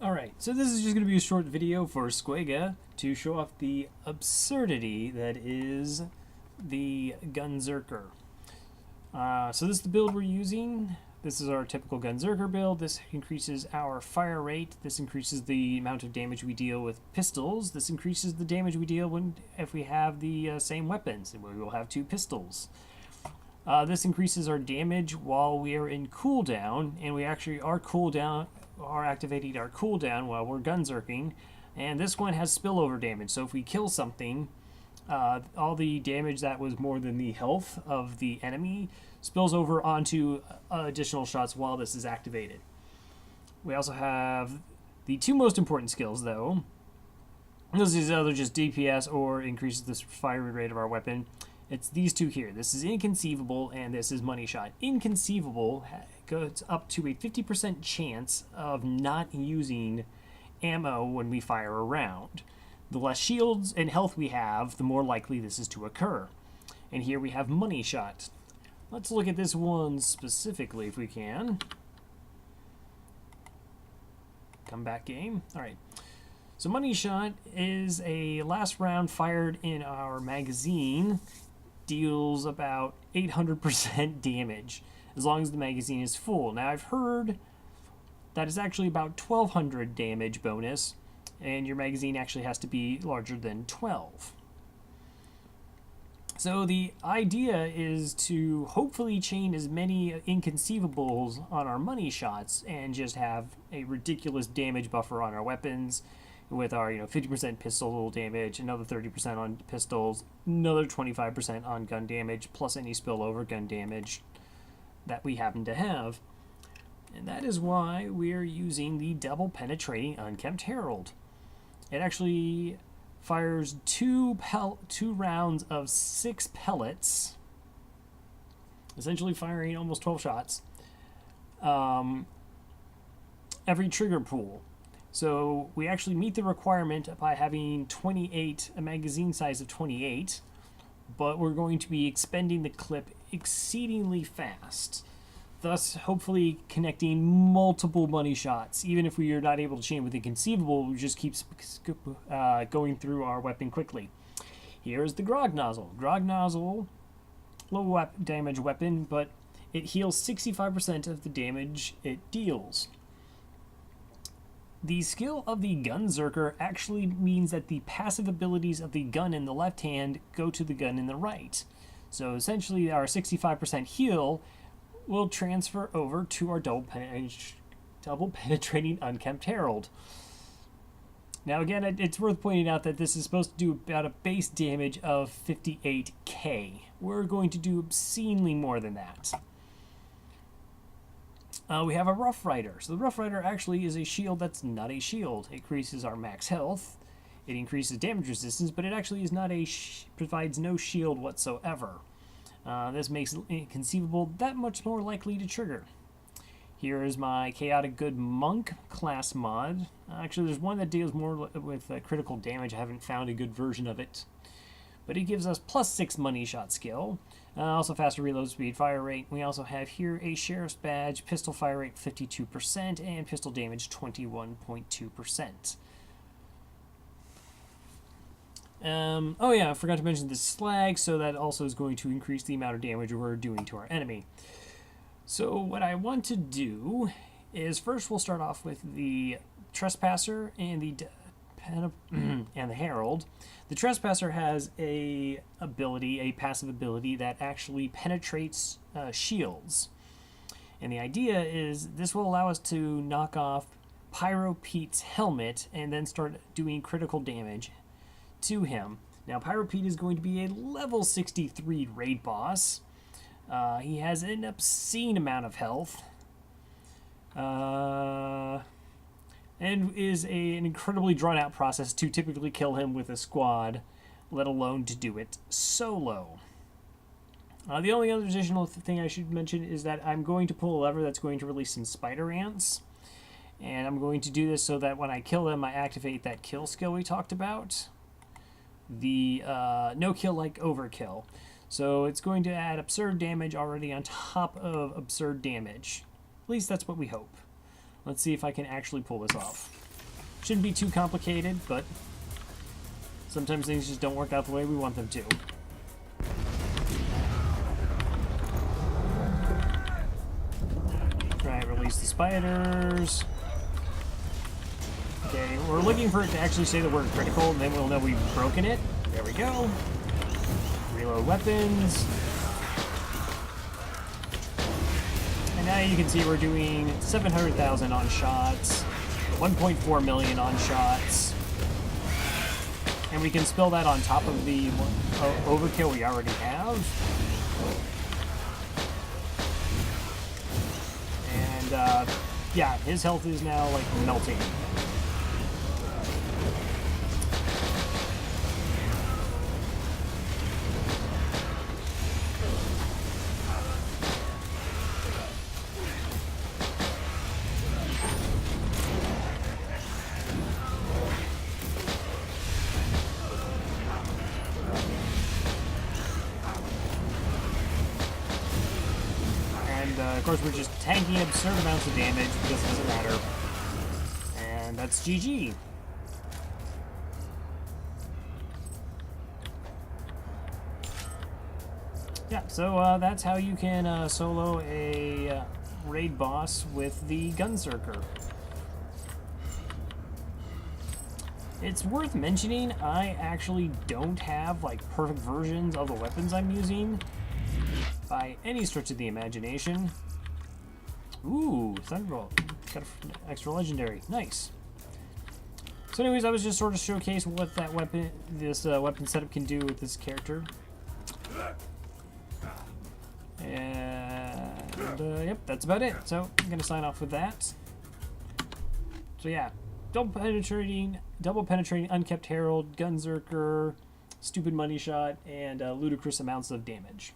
Alright, so this is just going to be a short video for Squega to show off the absurdity that is the gunzerker. So this is the build we're using. This is our typical gunzerker build. This increases our fire rate. This increases the amount of damage we deal with pistols. This increases the damage we deal if we have the same weapons. We will have 2 pistols. This increases our damage while we are in cooldown, and we actually are activating our cooldown while we're gunzerking. And this one has spillover damage, so if we kill something, all the damage that was more than the health of the enemy spills over onto additional shots while this is activated. We also have the 2 most important skills, though. Those are either just DPS or increases the fire rate of our weapon. It's these 2 here. This is Inconceivable and this is Money Shot. Inconceivable goes up to a 50% chance of not using ammo when we fire a round. The less shields and health we have, the more likely this is to occur. And here we have Money Shot. Let's look at this one specifically if we can. Come back, game. Alright. So Money Shot is a last round fired in our magazine. Deals about 800% damage as long as the magazine is full. Now I've heard that is actually about 1200 damage bonus, and your magazine actually has to be larger than 12. So the idea is to hopefully chain as many Inconceivables on our Money Shots and just have a ridiculous damage buffer on our weapons with our 50% pistol damage, another 30% on pistols, another 25% on gun damage, plus any spillover gun damage that we happen to have. And that is why we're using the double penetrating Unkempt Herald. It actually fires 2 rounds of 6 pellets, essentially firing almost 12 shots, every trigger pull. So we actually meet the requirement by having a magazine size of 28, but we're going to be expending the clip exceedingly fast, thus hopefully connecting multiple Money Shots. Even if we are not able to chain with Inconceivable, we just keep going through our weapon quickly. Here's the Grog Nozzle. Grog Nozzle, low damage weapon, but it heals 65% of the damage it deals. The skill of the Gunzerker actually means that the passive abilities of the gun in the left hand go to the gun in the right. So essentially our 65% heal will transfer over to our double penetrating Unkempt Herald. Now again, it's worth pointing out that this is supposed to do about a base damage of 58k. We're going to do obscenely more than that. We have a Rough Rider. So the Rough Rider actually is a shield that's not a shield. It increases our max health, it increases damage resistance, but it actually is not provides no shield whatsoever. This makes Inconceivable that much more likely to trigger. Here is my Chaotic Good Monk class mod. Actually, there's one that deals more with critical damage. I haven't found a good version of it. But it gives us +6 Money Shot skill. Also faster reload speed, fire rate. We also have here a Sheriff's Badge, pistol fire rate 52%, and pistol damage 21.2%. Oh yeah, I forgot to mention the slag, so that also is going to increase the amount of damage we're doing to our enemy. So what I want to do is first we'll start off with the Trespasser and the Herald. The Trespasser has a passive ability that actually penetrates shields. And the idea is this will allow us to knock off Pyro Pete's helmet and then start doing critical damage to him. Now Pyro Pete is going to be a level 63 raid boss. He has an obscene amount of health. And is an incredibly drawn-out process to typically kill him with a squad, let alone to do it solo. The only other additional thing I should mention is that I'm going to pull a lever that's going to release some spider ants. And I'm going to do this so that when I kill them, I activate that kill skill we talked about. The no kill like overkill. So it's going to add absurd damage already on top of absurd damage. At least that's what we hope. Let's see if I can actually pull this off. Shouldn't be too complicated, but sometimes things just don't work out the way we want them to. Right, release the spiders. Okay, we're looking for it to actually say the word critical, and then we'll know we've broken it. There we go. Reload weapons. And now you can see we're doing 700,000 on shots, 1.4 million on shots. And we can spill that on top of the overkill we already have. And yeah, his health is now like melting. Of course, we're just tanking absurd amounts of damage because it doesn't matter. And that's GG. Yeah, so that's how you can solo a raid boss with the gunzerker. It's worth mentioning, I actually don't have like perfect versions of the weapons I'm using by any stretch of the imagination. Ooh, Thunderbolt. Got an extra legendary. Nice. So anyways, I was just sort of showcase what that weapon, this weapon setup can do with this character. And yep, that's about it. So I'm gonna sign off with that. So yeah, double penetrating, unkept herald, gunzerker, stupid money shot, and ludicrous amounts of damage.